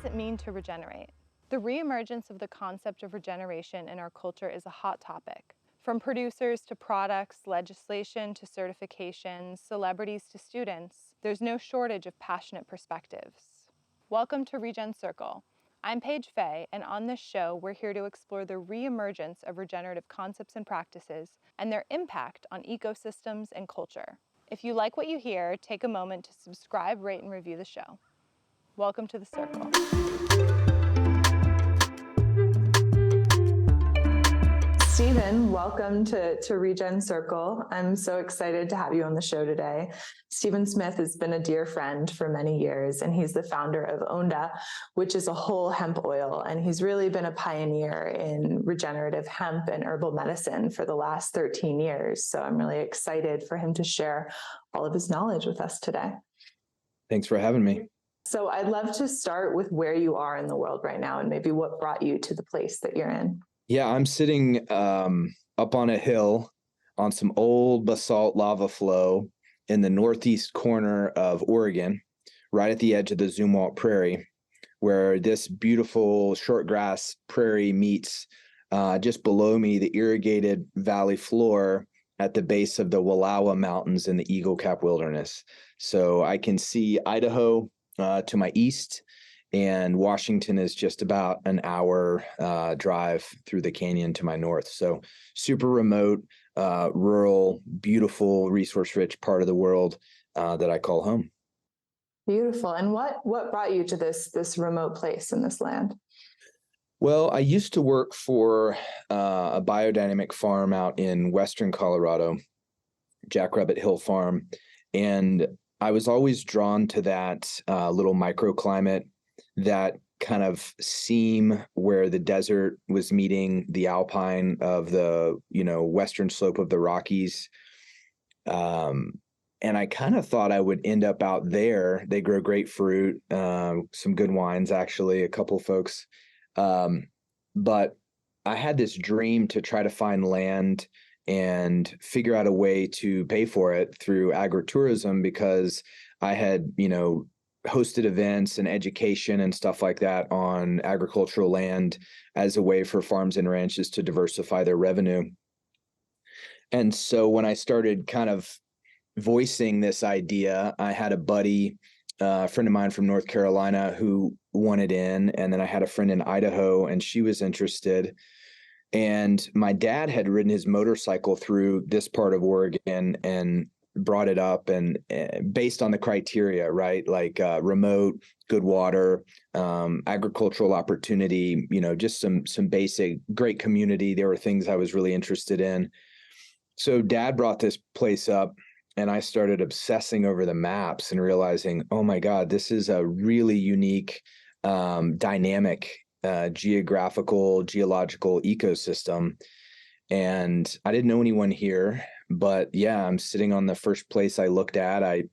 does it mean to regenerate? The reemergence of the concept of regeneration in our culture is a hot topic. From producers to products, legislation to certifications, celebrities to students, there's no shortage of passionate perspectives. Welcome to Regen Circle. I'm Paige Fay, and on this show, we're here to explore the reemergence of regenerative concepts and practices and their impact on ecosystems and culture. If you like what you hear, take a moment to subscribe, rate, and review the show. Welcome to the Circle. Stephen, welcome to Regen Circle. I'm so excited to have you on the show today. Stephen Smith has been a dear friend for many years, and he's the founder of Onda, which is a whole hemp oil. And he's really been a pioneer in regenerative hemp and herbal medicine for the last 13 years. So I'm really excited for him to share all of his knowledge with us today. Thanks for having me. So I'd love to start with where you are in the world right now and maybe what brought you to the place that you're in. Yeah, I'm sitting up on a hill on some old basalt lava flow in the northeast corner of Oregon, right at the edge of the Zumwalt Prairie, where this beautiful shortgrass prairie meets just below me the irrigated valley floor at the base of the Wallowa Mountains in the Eagle Cap Wilderness. So I can see Idaho to my east, and Washington is just about an hour drive through the canyon to my north. So super remote, rural, beautiful, resource-rich part of the world that I call home. Beautiful. And what brought you to this remote place in this land? Well, I used to work for a biodynamic farm out in western Colorado, Jackrabbit Hill Farm, and I was always drawn to that little microclimate, that kind of seam where the desert was meeting the alpine of the, western slope of the Rockies. And I kind of thought I would end up out there. They grow great fruit, some good wines, actually, a couple of folks. But I had this dream to try to find land and figure out a way to pay for it through agritourism, because I had, hosted events and education and stuff like that on agricultural land as a way for farms and ranches to diversify their revenue. And so when I started kind of voicing this idea, I had a buddy, a friend of mine from North Carolina, who wanted in, and then I had a friend in Idaho, and she was interested. And my dad had ridden his motorcycle through this part of Oregon and brought it up, and based on the criteria, right? Like remote, good water, agricultural opportunity, just some basic, great community. There were things I was really interested in. So Dad brought this place up, and I started obsessing over the maps and realizing, oh my God, this is a really unique, dynamic, geographical, geological ecosystem. And I didn't know anyone here, but yeah, I'm sitting on the first place I looked at. I,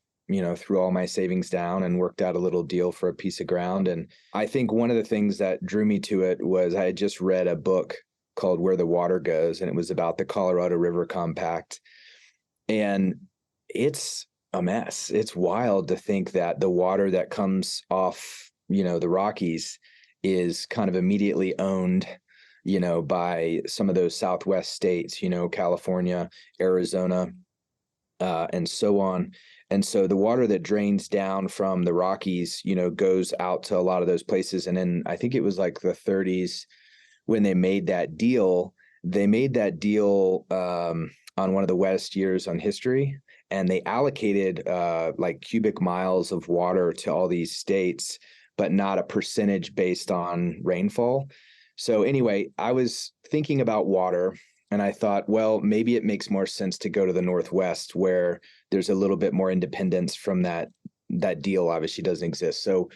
threw all my savings down and worked out a little deal for a piece of ground. And I think one of the things that drew me to it was I had just read a book called Where the Water Goes, and it was about the Colorado River Compact. And it's a mess. It's wild to think that the water that comes off, the Rockies is kind of immediately owned, by some of those Southwest states, California, Arizona, and so on. And so the water that drains down from the Rockies, goes out to a lot of those places. And then I think it was like the 30s when they made that deal. They made that deal on one of the wettest years on history, and they allocated like cubic miles of water to all these states, but not a percentage based on rainfall. So anyway, I was thinking about water, and I thought, well, maybe it makes more sense to go to the Northwest, where there's a little bit more independence from that deal obviously doesn't exist. So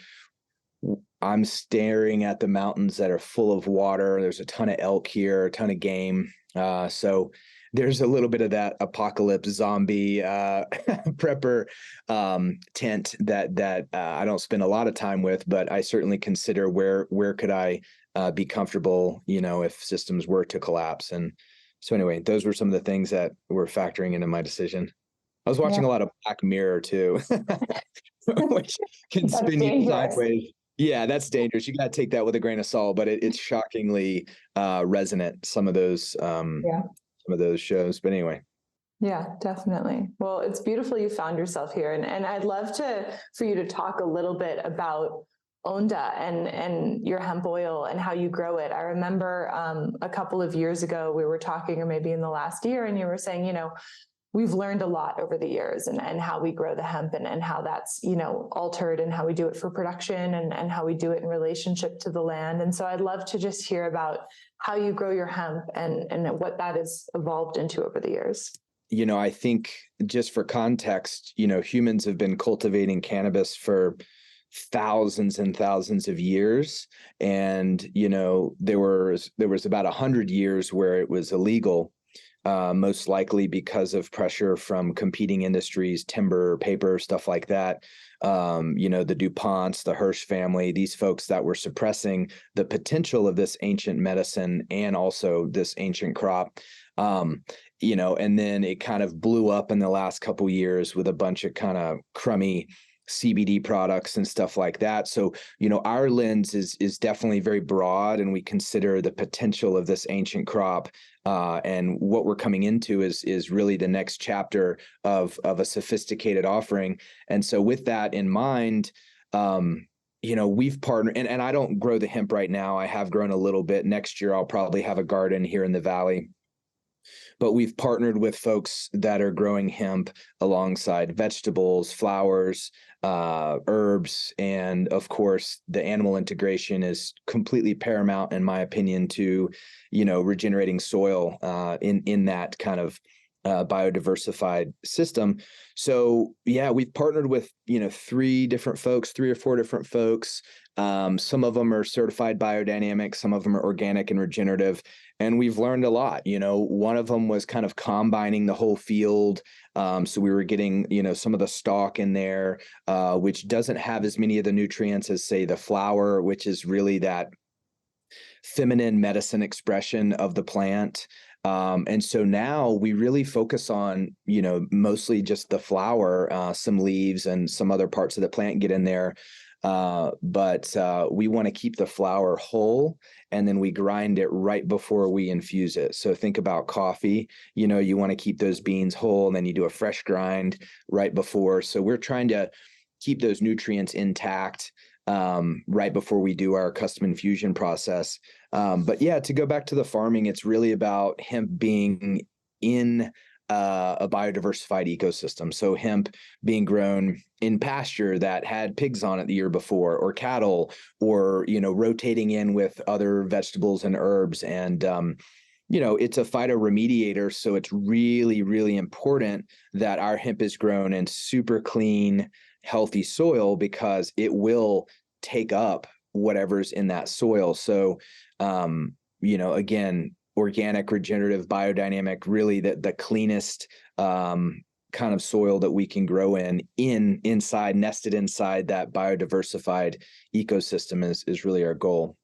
I'm staring at the mountains that are full of water. There's a ton of elk here, a ton of game. So there's a little bit of that apocalypse zombie prepper tent that I don't spend a lot of time with, but I certainly consider where could I be comfortable, if systems were to collapse. And so anyway, those were some of the things that were factoring into my decision. I was watching a lot of Black Mirror too, which can spin you sideways. Yeah, that's dangerous. You got to take that with a grain of salt, but it's shockingly resonant, Yeah. some of those shows. But anyway. Yeah, definitely. Well, it's beautiful you found yourself here. And I'd love for you to talk a little bit about Onda and your hemp oil and how you grow it. I remember a couple of years ago, we were talking, or maybe in the last year, and you were saying, we've learned a lot over the years and how we grow the hemp and how that's, altered and how we do it for production and how we do it in relationship to the land. And so I'd love to just hear about how you grow your hemp and what that has evolved into over the years. I think just for context, humans have been cultivating cannabis for thousands and thousands of years. And, there was about 100 years where it was illegal, most likely because of pressure from competing industries, timber, paper, stuff like that. The DuPonts, the Hirsch family, these folks that were suppressing the potential of this ancient medicine and also this ancient crop. And then it kind of blew up in the last couple of years with a bunch of kind of crummy CBD products and stuff like that. So, our lens is definitely very broad, and we consider the potential of this ancient crop. And what we're coming into is really the next chapter of a sophisticated offering. And so with that in mind, we've partnered, and I don't grow the hemp right now. I have grown a little bit. Next year, I'll probably have a garden here in the Valley. But we've partnered with folks that are growing hemp alongside vegetables, flowers, herbs, and of course, the animal integration is completely paramount, in my opinion, to regenerating soil in that kind of biodiversified system. So yeah, we've partnered with three or four different folks. Some of them are certified biodynamic, some of them are organic and regenerative, and we've learned a lot. One of them was kind of combining the whole field. So we were getting some of the stalk in there, which doesn't have as many of the nutrients as, say, the flower, which is really that feminine medicine expression of the plant. And so now we really focus on, mostly just the flower, some leaves and some other parts of the plant get in there. But we want to keep the flower whole, and then we grind it right before we infuse it. So think about coffee, you want to keep those beans whole, and then you do a fresh grind right before. So we're trying to keep those nutrients intact right before we do our custom infusion process. But yeah, to go back to the farming, it's really about hemp being in a biodiversified ecosystem. So hemp being grown in pasture that had pigs on it the year before, or cattle, or, rotating in with other vegetables and herbs. And, it's a phytoremediator. So it's really, really important that our hemp is grown in super clean, healthy soil, because it will take up whatever's in that soil. So, again, organic, regenerative, biodynamic, really the cleanest kind of soil that we can grow inside, nested inside that biodiversified ecosystem is really our goal.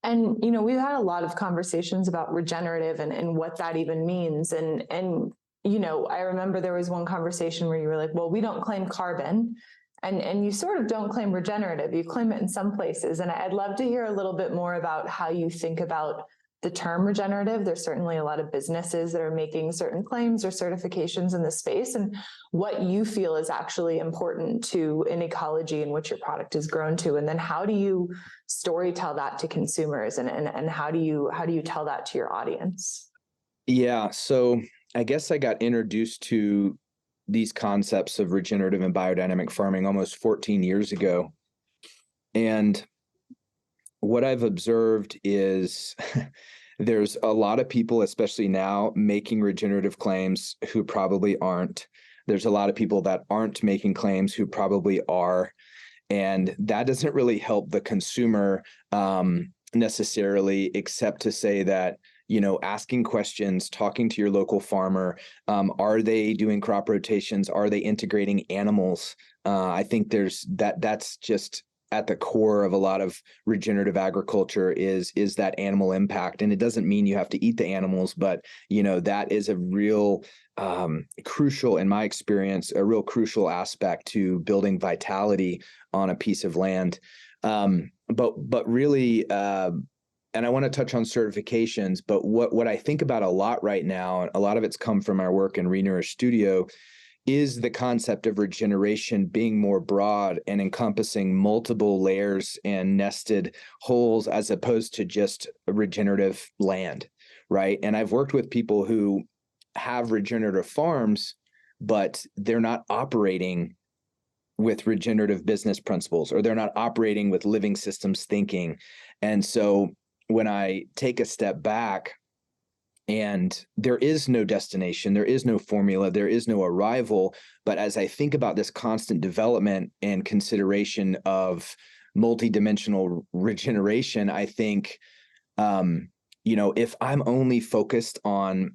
And, we've had a lot of conversations about regenerative and what that even means. And, I remember there was one conversation where you were like, well, we don't claim carbon. And you sort of don't claim regenerative. You claim it in some places. And I'd love to hear a little bit more about how you think about the term regenerative. There's certainly a lot of businesses that are making certain claims or certifications in this space, and what you feel is actually important to an ecology in which your product is grown to. And then how do you story tell that to consumers, and how do you tell that to your audience? Yeah. So I guess I got introduced to these concepts of regenerative and biodynamic farming almost 14 years ago. And what I've observed is there's a lot of people, especially now, making regenerative claims who probably aren't. There's a lot of people that aren't making claims who probably are. And that doesn't really help the consumer necessarily, except to say that, asking questions, talking to your local farmer, are they doing crop rotations? Are they integrating animals? I think that's just at the core of a lot of regenerative agriculture is that animal impact. And it doesn't mean you have to eat the animals, but that is a real crucial, in my experience, a real crucial aspect to building vitality on a piece of land. But really, and I want to touch on certifications, but what I think about a lot right now, and a lot of it's come from our work in Renourish Studio, is the concept of regeneration being more broad and encompassing multiple layers and nested holes, as opposed to just regenerative land, right? And I've worked with people who have regenerative farms, but they're not operating with regenerative business principles, or they're not operating with living systems thinking. And so when I take a step back, and there is no destination, there is no formula, there is no arrival. But as I think about this constant development and consideration of multidimensional regeneration, I think, if I'm only focused on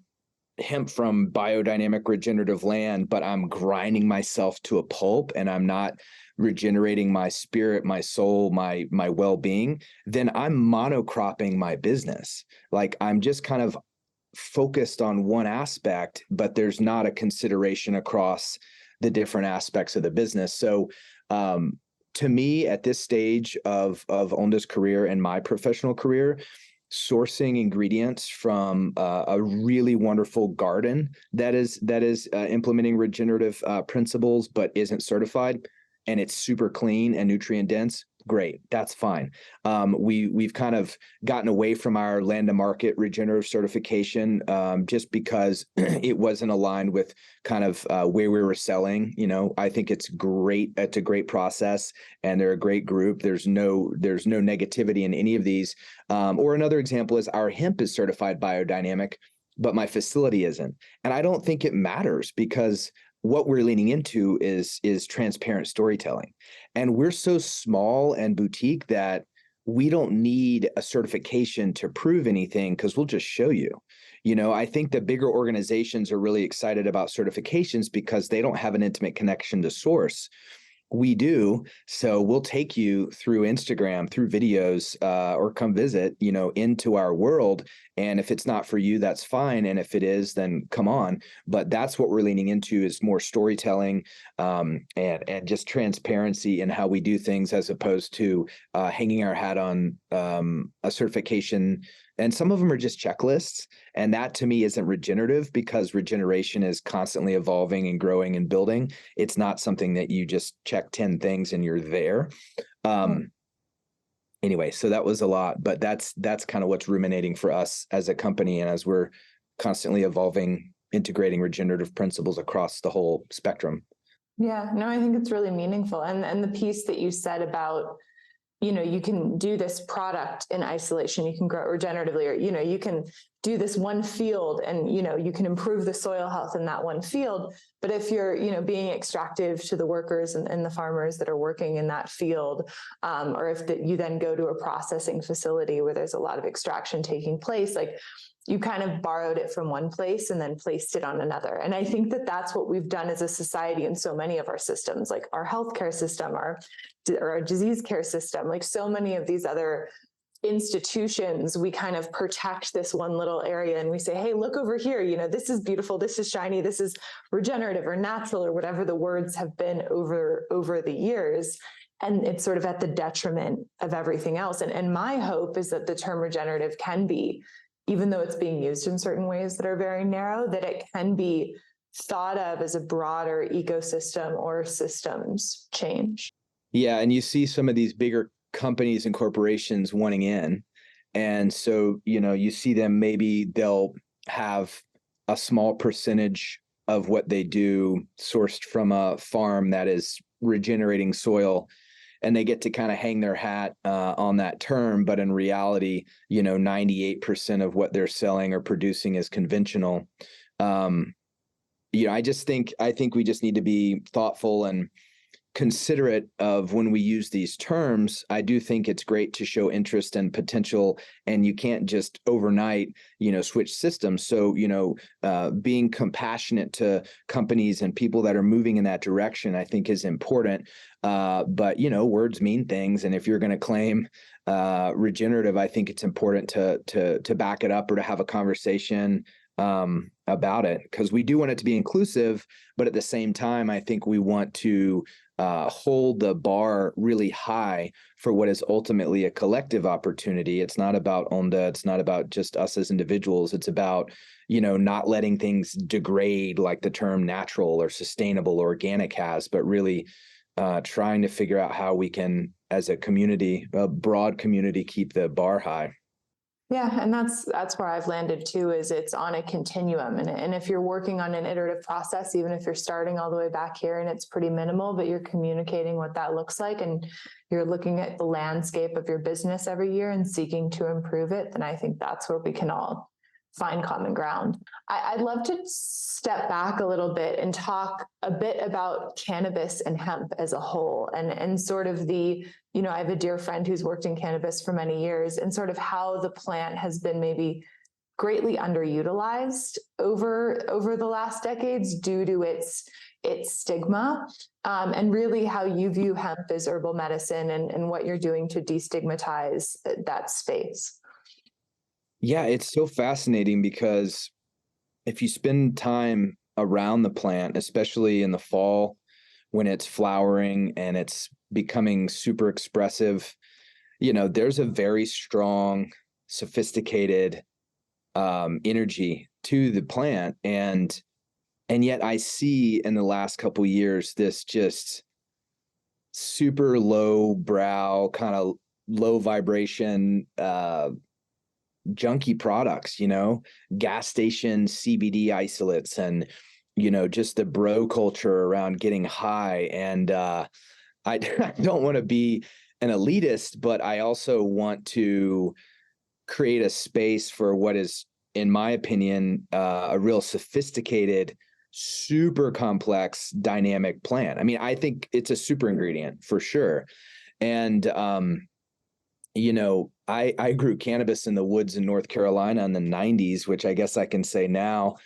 hemp from biodynamic regenerative land, but I'm grinding myself to a pulp and I'm not regenerating my spirit, my soul, my well-being, then I'm monocropping my business. Like, I'm just kind of focused on one aspect, but there's not a consideration across the different aspects of the business. So to me, at this stage of Onda's career and my professional career, sourcing ingredients from a really wonderful garden that is implementing regenerative principles but isn't certified, and it's super clean and nutrient dense, great, that's fine. We've kind of gotten away from our land to market regenerative certification just because it wasn't aligned with kind of where we were selling. I think it's great. It's a great process, and they're a great group. There's no negativity in any of these. Or another example is our hemp is certified biodynamic, but my facility isn't. And I don't think it matters, because what we're leaning into is transparent storytelling. And we're so small and boutique that we don't need a certification to prove anything, because we'll just show you. I think the bigger organizations are really excited about certifications because they don't have an intimate connection to source. We do. So we'll take you through Instagram, through videos, or come visit, into our world. And if it's not for you, that's fine. And if it is, then come on. But that's what we're leaning into, is more storytelling and just transparency in how we do things, as opposed to hanging our hat on a certification. And some of them are just checklists. And that, to me, isn't regenerative, because regeneration is constantly evolving and growing and building. It's not something that you just check 10 things and you're there. Anyway, so that was a lot, but that's kind of what's ruminating for us as a company, and as we're constantly evolving, integrating regenerative principles across the whole spectrum. Yeah, no, I think it's really meaningful. And the piece that you said about, you can do this product in isolation, you can grow it regeneratively, or, you can do this one field and, you can improve the soil health in that one field. But if you're, being extractive to the workers and the farmers that are working in that field, or if you then go to a processing facility where there's a lot of extraction taking place, like, you kind of borrowed it from one place and then placed it on another. And I think that that's what we've done as a society in so many of our systems, like our healthcare system, our disease care system, like so many of these other institutions. We kind of protect this one little area and we say, hey, look over here, this is beautiful, this is shiny, this is regenerative or natural, or whatever the words have been over the years. And it's sort of at the detriment of everything else. And my hope is that the term regenerative can be, even though it's being used in certain ways that are very narrow, that it can be thought of as a broader ecosystem or systems change. Yeah. And you see some of these bigger companies and corporations wanting in. And so, you see them, maybe they'll have a small percentage of what they do sourced from a farm that is regenerating soil, and they get to kind of hang their hat on that term. But in reality, 98% of what they're selling or producing is conventional. I think we just need to be thoughtful and considerate of when we use these terms. I do think it's great to show interest and potential, and you can't just overnight, switch systems. So, being compassionate to companies and people that are moving in that direction, I think is important. But, words mean things. And if you're going to claim regenerative, I think it's important to back it up or to have a conversation. about it, because we do want it to be inclusive, but at the same time, I think we want to hold the bar really high for what is ultimately a collective opportunity. It's not about Onda. It's not about just us as individuals. It's about, not letting things degrade like the term natural or sustainable or organic has, but really trying to figure out how we can, as a community, a broad community, keep the bar high. Yeah, and that's where I've landed too, is it's on a continuum. And if you're working on an iterative process, even if you're starting all the way back here and it's pretty minimal, but you're communicating what that looks like and you're looking at the landscape of your business every year and seeking to improve it, then I think that's where we can all find common ground. I'd love to step back a little bit and talk a bit about cannabis and hemp as a whole, and sort of the, I have a dear friend who's worked in cannabis for many years, and sort of how the plant has been maybe greatly underutilized over the last decades due to its stigma, and really how you view hemp as herbal medicine and what you're doing to destigmatize that space. Yeah, it's so fascinating because if you spend time around the plant, especially in the fall when it's flowering and it's becoming super expressive, there's a very strong, sophisticated energy to the plant. And yet I see in the last couple of years this just super low brow, kind of low vibration junky products, gas station CBD isolates, and just the bro culture around getting high. And I don't want to be an elitist, but I also want to create a space for what is, in my opinion, a real sophisticated, super complex, dynamic plant. I mean, I think it's a super ingredient for sure. And I grew cannabis in the woods in North Carolina in the 90s, which I guess I can say now,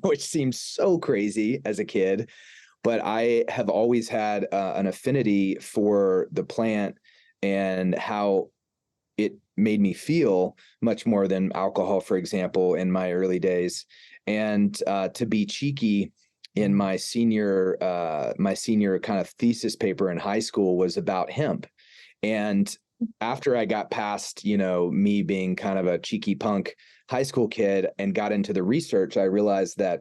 which seems so crazy as a kid. But I have always had an affinity for the plant and how it made me feel, much more than alcohol, for example, in my early days. And to be cheeky, in my senior kind of thesis paper in high school was about hemp. And after I got past, me being kind of a cheeky punk high school kid and got into the research, I realized that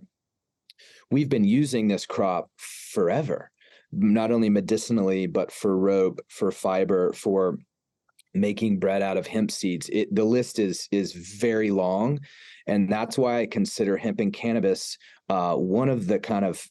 we've been using this crop forever, not only medicinally, but for rope, for fiber, for making bread out of hemp seeds. The list is very long. And that's why I consider hemp and cannabis one of the kind of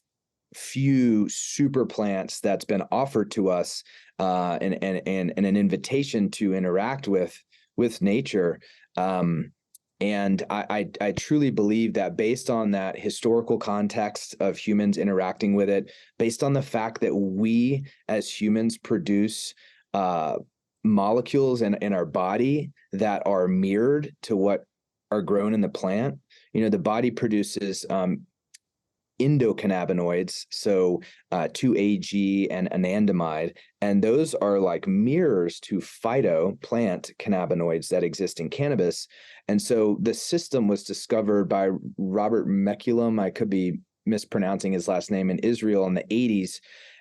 few super plants that's been offered to us, and an invitation to interact with nature. And I truly believe that, based on that historical context of humans interacting with it, based on the fact that we as humans produce molecules in our body that are mirrored to what are grown in the plant. The body produces endocannabinoids, so 2-AG and anandamide, and those are like mirrors to plant cannabinoids that exist in cannabis. And so the system was discovered by Robert Mekulam, I could be mispronouncing his last name, in Israel in the 80s.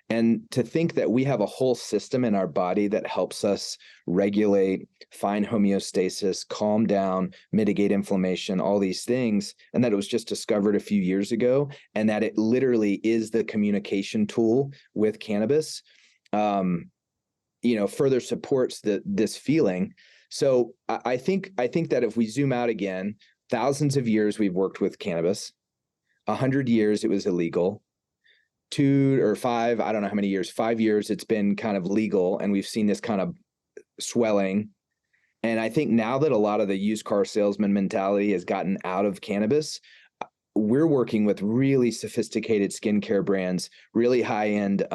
And to think that we have a whole system in our body that helps us regulate, find homeostasis, calm down, mitigate inflammation, all these things, and that it was just discovered a few years ago, and that it literally is the communication tool with cannabis, further supports this feeling. So I think that if we zoom out again, thousands of years we've worked with cannabis, 100 years it was illegal. 2 or 5, I don't know how many years, 5 years it's been kind of legal, and we've seen this kind of swelling. And I think now that a lot of the used car salesman mentality has gotten out of cannabis, we're working with really sophisticated skincare brands, really high-end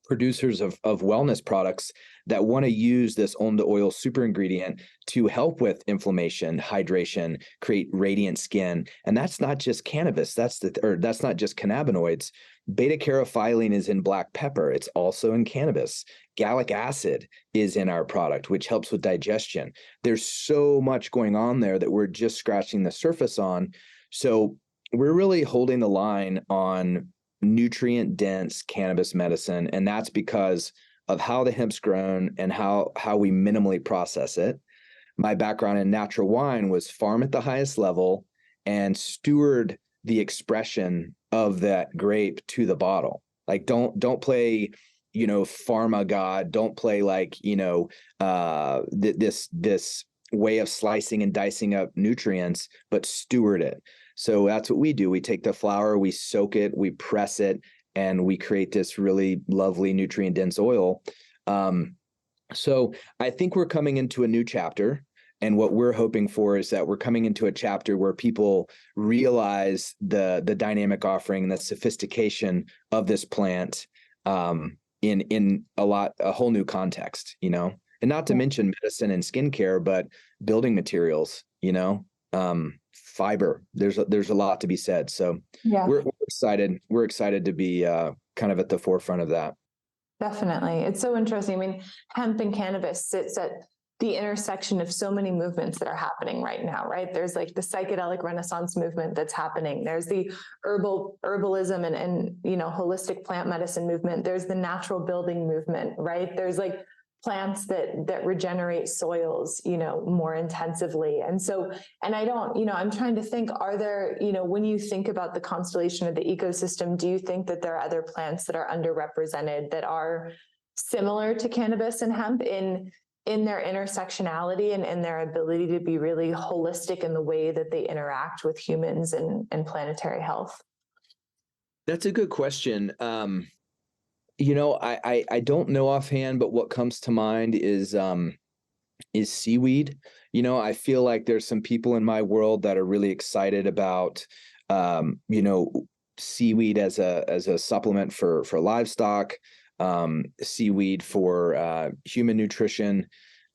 producers of wellness products that want to use this Onda oil super ingredient to help with inflammation, hydration, create radiant skin. And that's not just cannabis. That's not just cannabinoids. Beta-carophylline is in black pepper. It's also in cannabis. Gallic acid is in our product, which helps with digestion. There's so much going on there that we're just scratching the surface on. So we're really holding the line on nutrient dense cannabis medicine. And that's because of how the hemp's grown and how we minimally process it. My background in natural wine was farm at the highest level and steward the expression of that grape to the bottle. Like don't play, pharma god. Don't play like, this way of slicing and dicing up nutrients, but steward it. So that's what we do. We take the flower, we soak it, we press it, and we create this really lovely nutrient dense oil. So I think we're coming into a new chapter. And what we're hoping for is that we're coming into a chapter where people realize the dynamic offering and the sophistication of this plant in a whole new context, and not to mention medicine and skincare, but building materials, fiber. There's a lot to be said. So we're excited. We're excited to be kind of at the forefront of that. Definitely. It's so interesting. I mean, hemp and cannabis sits at the intersection of so many movements that are happening right now, right? There's like the psychedelic renaissance movement that's happening. There's the herbalism and holistic plant medicine movement. There's the natural building movement, right? There's like plants that regenerate soils, more intensively. And so, and I'm trying to think, are there, when you think about the constellation of the ecosystem, do you think that there are other plants that are underrepresented that are similar to cannabis and hemp in their intersectionality and in their ability to be really holistic in the way that they interact with humans and planetary health? That's a good question. I don't know offhand, but what comes to mind is seaweed. I feel like there's some people in my world that are really excited about, seaweed as a supplement for livestock, seaweed for human nutrition.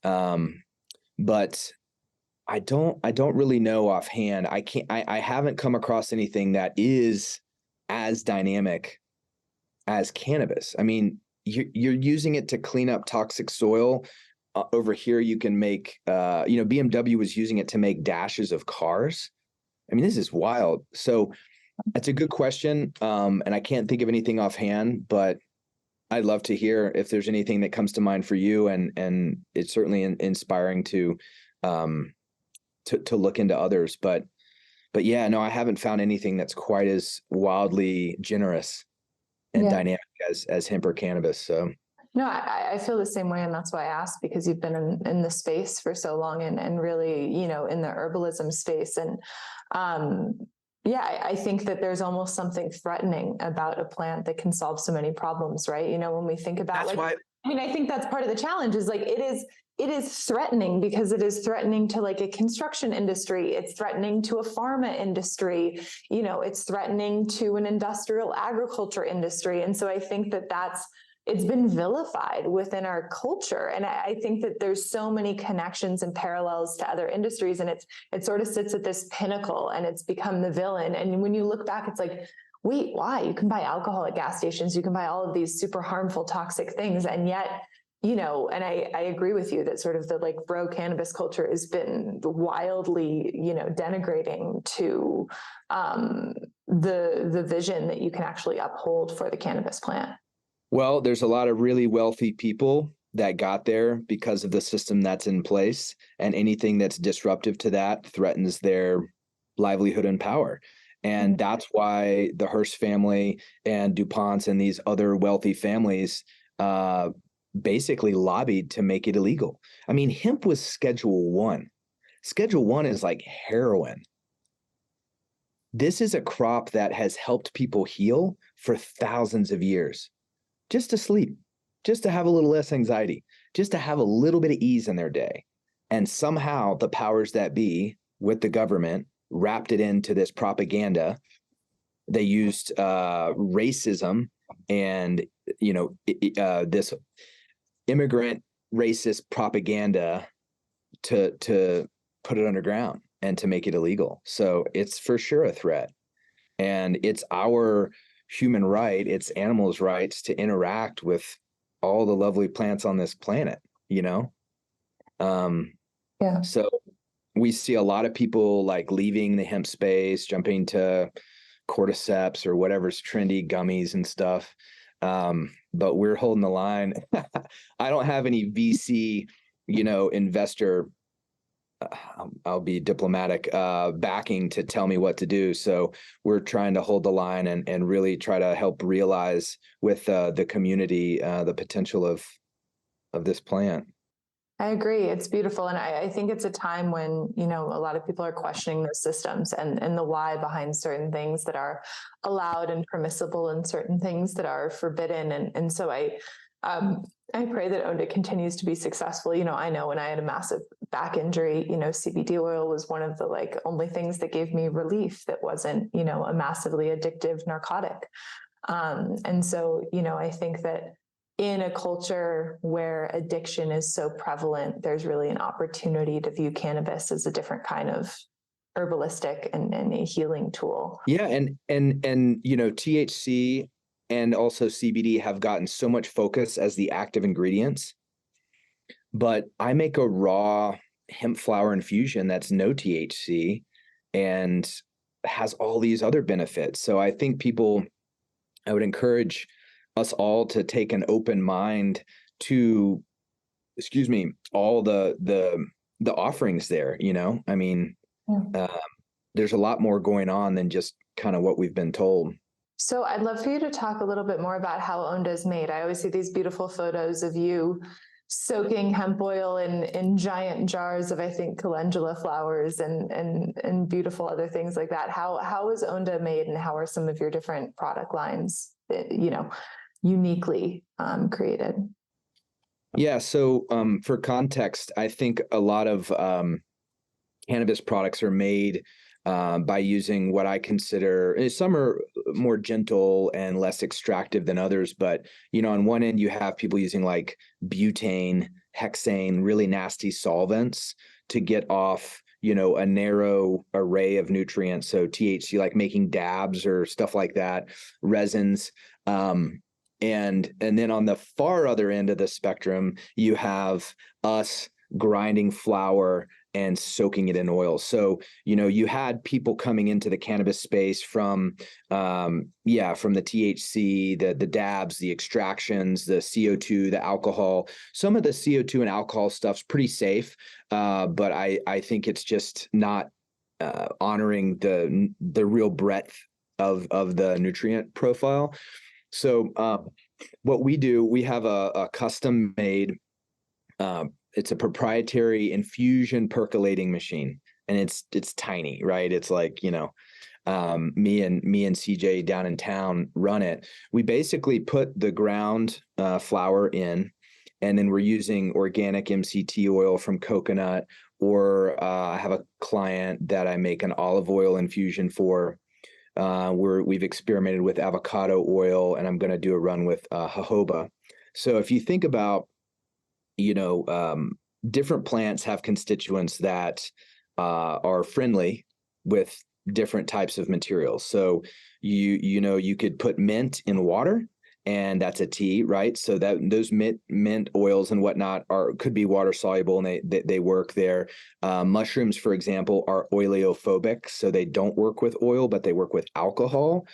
But I don't really know offhand. I haven't come across anything that is as dynamic as cannabis. I mean, you're using it to clean up toxic soil. Over here, you can make, BMW was using it to make dashes of cars. I mean, this is wild. So that's a good question. And I can't think of anything offhand, but I'd love to hear if there's anything that comes to mind for you. And it's certainly inspiring to look into others. But yeah, no, I haven't found anything that's quite as wildly generous and dynamic as hemp or cannabis. So no, I feel the same way. And that's why I asked, because you've been in the space for so long and really, in the herbalism space. And I think that there's almost something threatening about a plant that can solve so many problems, right? When we think about I think that's part of the challenge is like, it is threatening because it is threatening to like a construction industry. It's threatening to a pharma industry. It's threatening to an industrial agriculture industry. And so I think that it's been vilified within our culture. And I think that there's so many connections and parallels to other industries, and it sort of sits at this pinnacle and it's become the villain. And when you look back, it's like, wait, why? You can buy alcohol at gas stations. You can buy all of these super harmful, toxic things. And yet, and I agree with you that sort of the like bro cannabis culture has been wildly, denigrating to the vision that you can actually uphold for the cannabis plant. Well, there's a lot of really wealthy people that got there because of the system that's in place, and anything that's disruptive to that threatens their livelihood and power. And that's why the Hearst family and DuPont's and these other wealthy families basically lobbied to make it illegal. I mean, hemp was Schedule 1. Schedule 1 is like heroin. This is a crop that has helped people heal for thousands of years. Just to sleep, just to have a little less anxiety, just to have a little bit of ease in their day. And somehow the powers that be with the government wrapped it into this propaganda. They used racism and, this immigrant racist propaganda to put it underground and to make it illegal. So it's for sure a threat. And it's our human right, it's animals' rights to interact with all the lovely plants on this planet, So we see a lot of people like leaving the hemp space, jumping to cordyceps or whatever's trendy, gummies and stuff. But we're holding the line. I don't have any VC, investor, I'll be diplomatic, backing to tell me what to do. So we're trying to hold the line and really try to help realize with the community the potential of this plant. I agree. It's beautiful. And I think it's a time when, a lot of people are questioning those systems and the why behind certain things that are allowed and permissible and certain things that are forbidden. And so I pray that Onda continues to be successful. I know when I had a massive back injury, CBD oil was one of the only things that gave me relief that wasn't, a massively addictive narcotic. And so, I think that in a culture where addiction is so prevalent, there's really an opportunity to view cannabis as a different kind of herbalistic and a healing tool. Yeah. And THC and also CBD have gotten so much focus as the active ingredients, but I make a raw hemp flower infusion that's no THC and has all these other benefits. So I think I would encourage us all to take an open mind to, all the offerings there. I mean, there's a lot more going on than just kind of what we've been told. So I'd love for you to talk a little bit more about how Onda is made. I always see these beautiful photos of you soaking hemp oil in giant jars of, I think, calendula flowers and beautiful other things like that. How is Onda made, and how are some of your different product lines that, uniquely created? Yeah. So for context, I think a lot of cannabis products are made by using what I consider, some are more gentle and less extractive than others. But, on one end, you have people using like butane, hexane, really nasty solvents to get off, a narrow array of nutrients. So THC, like making dabs or stuff like that, resins. And then on the far other end of the spectrum, you have us grinding flour and soaking it in oil. So, you had people coming into the cannabis space from the THC, the dabs, the extractions, the CO2, the alcohol. Some of the CO2 and alcohol stuff's pretty safe, but I think it's just not honoring the real breadth of the nutrient profile. So what we do, we have a custom made, it's a proprietary infusion percolating machine, and it's tiny, right? It's like, me and CJ down in town run it. We basically put the ground flour in, and then we're using organic MCT oil from coconut, or I have a client that I make an olive oil infusion for. We've experimented with avocado oil, and I'm going to do a run with jojoba. So if you think about, different plants have constituents that are friendly with different types of materials. So you could put mint in water, and that's a tea, right? So that those mint oils and whatnot could be water soluble, and they work there. Mushrooms, for example, are oleophobic, so they don't work with oil, but they work with alcohol.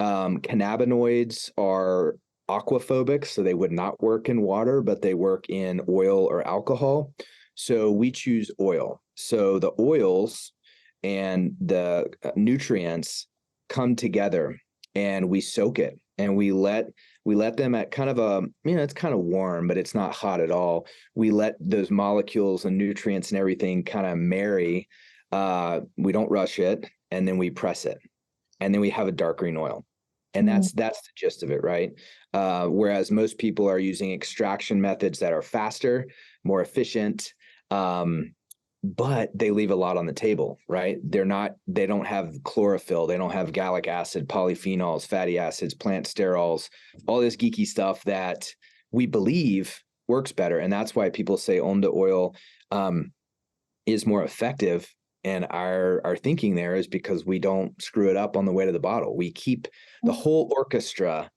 Cannabinoids are aquaphobic, so they would not work in water, but they work in oil or alcohol. So we choose oil. So the oils and the nutrients come together, and we soak it, and we let them at kind of a, it's kind of warm, but it's not hot at all. We let those molecules and nutrients and everything kind of marry. We don't rush it, and then we press it, and then we have a dark green oil. And that's the gist of it, right? Whereas most people are using extraction methods that are faster, more efficient, but they leave a lot on the table, right? They don't have chlorophyll, they don't have gallic acid, polyphenols, fatty acids, plant sterols, all this geeky stuff that we believe works better. And that's why people say Onda oil is more effective. And our thinking there is because we don't screw it up on the way to the bottle. We keep the whole orchestra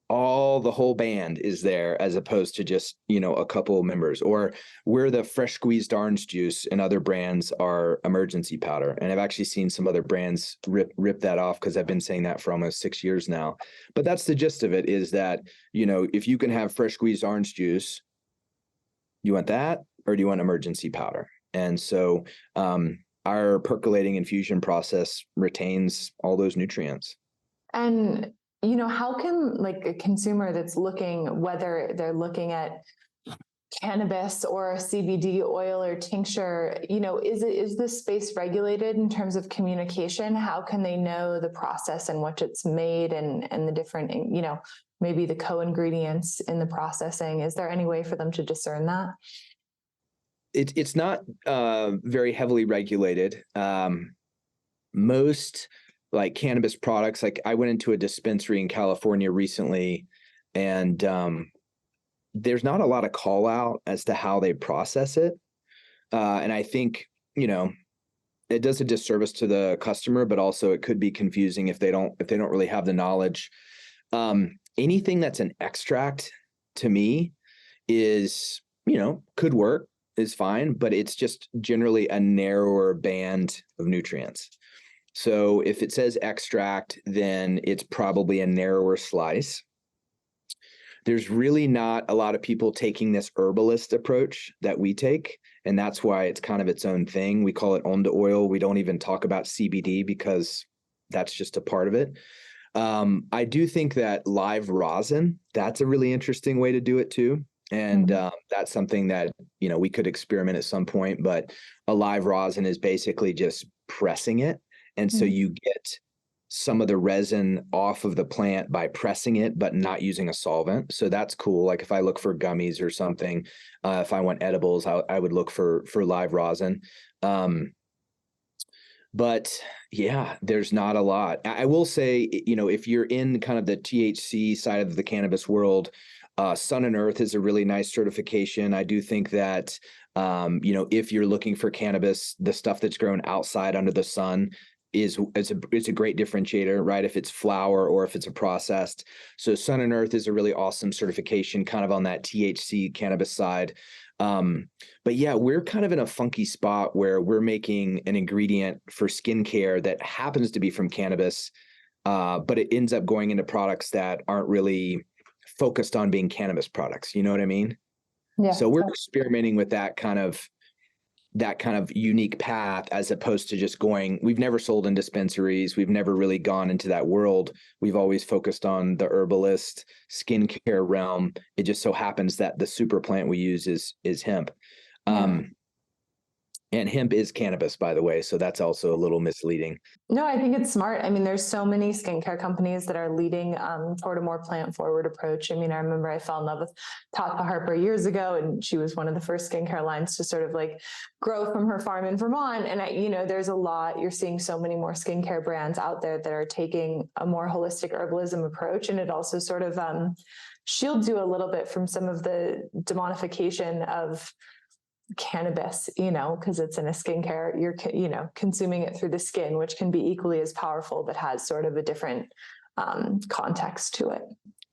all the whole band is there as opposed to just, a couple of members, or where the fresh squeezed orange juice and other brands are emergency powder. And I've actually seen some other brands rip that off because I've been saying that for almost 6 years now. But that's the gist of it, is that, if you can have fresh squeezed orange juice, you want that, or do you want emergency powder? And so our percolating infusion process retains all those nutrients. And, how can like a consumer that's looking, whether they're looking at cannabis or a CBD oil or tincture, is this space regulated in terms of communication? How can they know the process in which it's made and the different, maybe the co-ingredients in the processing? Is there any way for them to discern that? It's not very heavily regulated. Most like cannabis products, like I went into a dispensary in California recently, and there's not a lot of call out as to how they process it. And I think, it does a disservice to the customer, but also it could be confusing if they don't really have the knowledge. Anything that's an extract to me is, could work, is fine, but it's just generally a narrower band of nutrients. So if it says extract, then it's probably a narrower slice. There's really not a lot of people taking this herbalist approach that we take, and that's why it's kind of its own thing. We call it Onda oil. We don't even talk about CBD because that's just a part of it. I do think that live rosin, that's a really interesting way to do it too. And that's something that, we could experiment at some point, but a live rosin is basically just pressing it. And so you get some of the resin off of the plant by pressing it, but not using a solvent. So that's cool. Like if I look for gummies or something, if I want edibles, I would look for live rosin. But yeah, there's not a lot. I will say, if you're in kind of the THC side of the cannabis world, Sun and Earth is a really nice certification. I do think that, if you're looking for cannabis, the stuff that's grown outside under the sun is a great differentiator, right? If it's flower or if it's a processed. So Sun and Earth is a really awesome certification, kind of on that THC cannabis side. But yeah, we're kind of in a funky spot where we're making an ingredient for skincare that happens to be from cannabis, but it ends up going into products that aren't really focused on being cannabis products. You know what I mean? Yeah. So we're experimenting with that kind of unique path, as opposed to just we've never sold in dispensaries. We've never really gone into that world. We've always focused on the herbalist skincare realm. It just so happens that the super plant we use is hemp. And hemp is cannabis, by the way. So that's also a little misleading. No, I think it's smart. I mean, there's so many skincare companies that are leading toward a more plant-forward approach. I mean, I remember I fell in love with Tata Harper years ago, and she was one of the first skincare lines to sort of like grow from her farm in Vermont. And there's a lot. You're seeing so many more skincare brands out there that are taking a more holistic herbalism approach, and it also sort of shields you a little bit from some of the demonification of cannabis, because it's in a skincare, you're, consuming it through the skin, which can be equally as powerful, but has sort of a different context to it.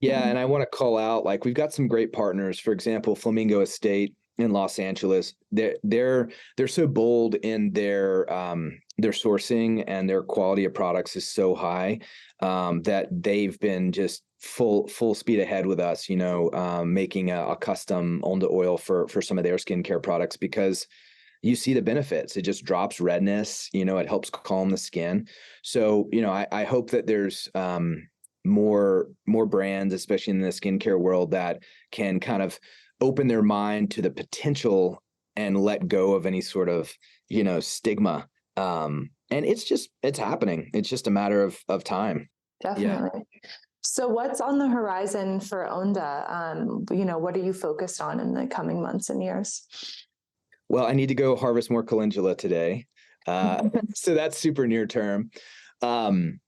Yeah. And I want to call out, like, we've got some great partners. For example, Flamingo Estate in Los Angeles. They're so bold in their sourcing, and their quality of products is so high that they've been just full speed ahead with us, making a custom Onda oil for some of their skincare products, because you see the benefits. It just drops redness, it helps calm the skin. So, I hope that there's more brands, especially in the skincare world, that can kind of open their mind to the potential and let go of any sort of, stigma. And it's happening. It's just a matter of time. Definitely. Yeah. So what's on the horizon for Onda? What are you focused on in the coming months and years? Well, I need to go harvest more calendula today. So that's super near term. And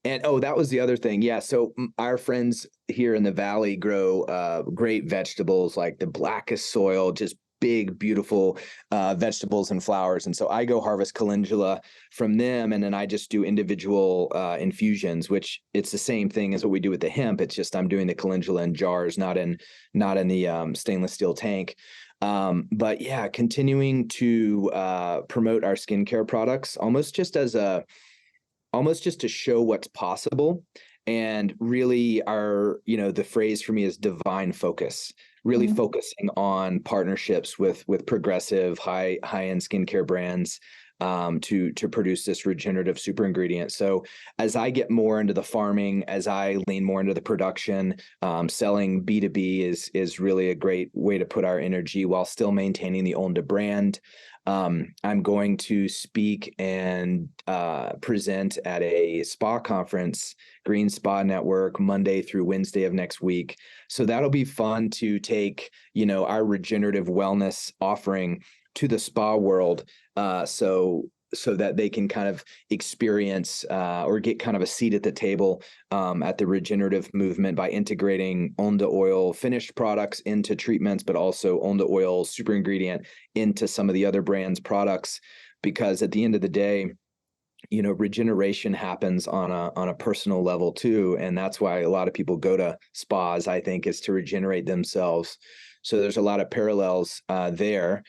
that was the other thing. Yeah. So our friends here in the Valley grow great vegetables, like the blackest soil, just big, beautiful vegetables and flowers. And so I go harvest calendula from them, and then I just do individual infusions, which it's the same thing as what we do with the hemp. It's just I'm doing the calendula in jars, not in the stainless steel tank. But yeah, continuing to promote our skincare products, almost just to show what's possible. And really the phrase for me is divine focus, really focusing on partnerships with progressive high-end skincare brands to produce this regenerative super ingredient. So as I get more into the farming, as I lean more into the production, selling B2B is really a great way to put our energy while still maintaining the Onda brand. I'm going to speak and present at a spa conference, Green Spa Network, Monday through Wednesday of next week. So that'll be fun to take, our regenerative wellness offering to the spa world, so that they can kind of experience or get kind of a seat at the table at the regenerative movement by integrating Onda oil finished products into treatments, but also Onda oil super ingredient into some of the other brands' products. Because at the end of the day, regeneration happens on a personal level too. And that's why a lot of people go to spas, I think, is to regenerate themselves. So there's a lot of parallels there.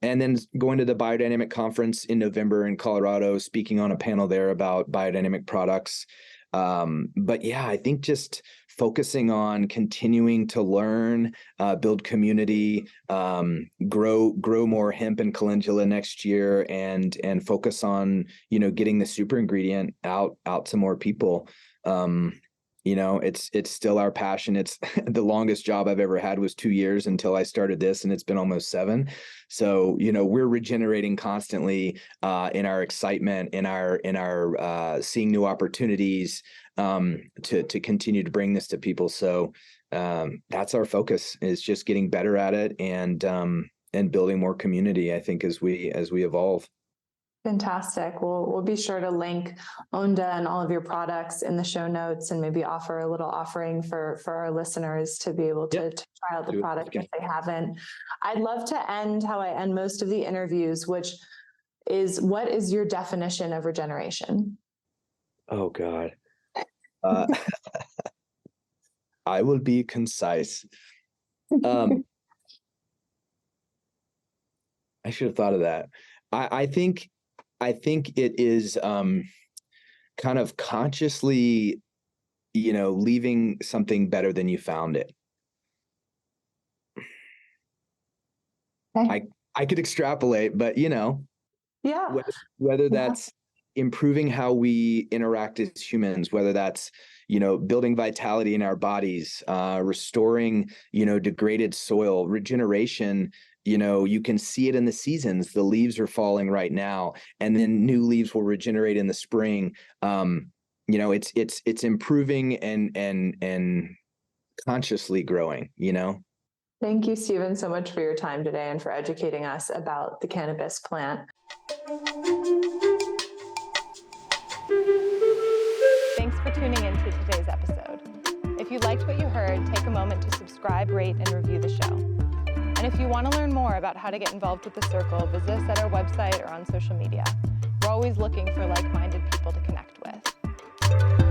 And then going to the Biodynamic conference in November in Colorado, speaking on a panel there about biodynamic products. But yeah, I think just focusing on continuing to learn, build community, grow more hemp and calendula next year, and focus on, getting the super ingredient out to more people. It's still our passion. It's the longest job I've ever had was 2 years until I started this, and it's been almost 7. So, we're regenerating constantly in our excitement, in our seeing new opportunities to continue to bring this to people. So that's our focus, is just getting better at it and building more community, I think, as we evolve. Fantastic. We'll be sure to link Onda and all of your products in the show notes, and maybe offer a little offering for our listeners to be able to try out the product if they haven't. I'd love to end how I end most of the interviews, which is, what is your definition of regeneration? Oh, God. I will be concise. I should have thought of that. I think it is kind of consciously, leaving something better than you found it. Okay. I could extrapolate, but Yeah. whether that's improving how we interact as humans, whether that's, building vitality in our bodies, restoring, degraded soil, regeneration. You can see it in the seasons. The leaves are falling right now, and then new leaves will regenerate in the spring. It's improving and consciously growing, Thank you, Stephen, so much for your time today and for educating us about the cannabis plant. Thanks for tuning in to today's episode. If you liked what you heard, take a moment to subscribe, rate, and review the show. And if you want to learn more about how to get involved with the Circle, visit us at our website or on social media. We're always looking for like-minded people to connect with.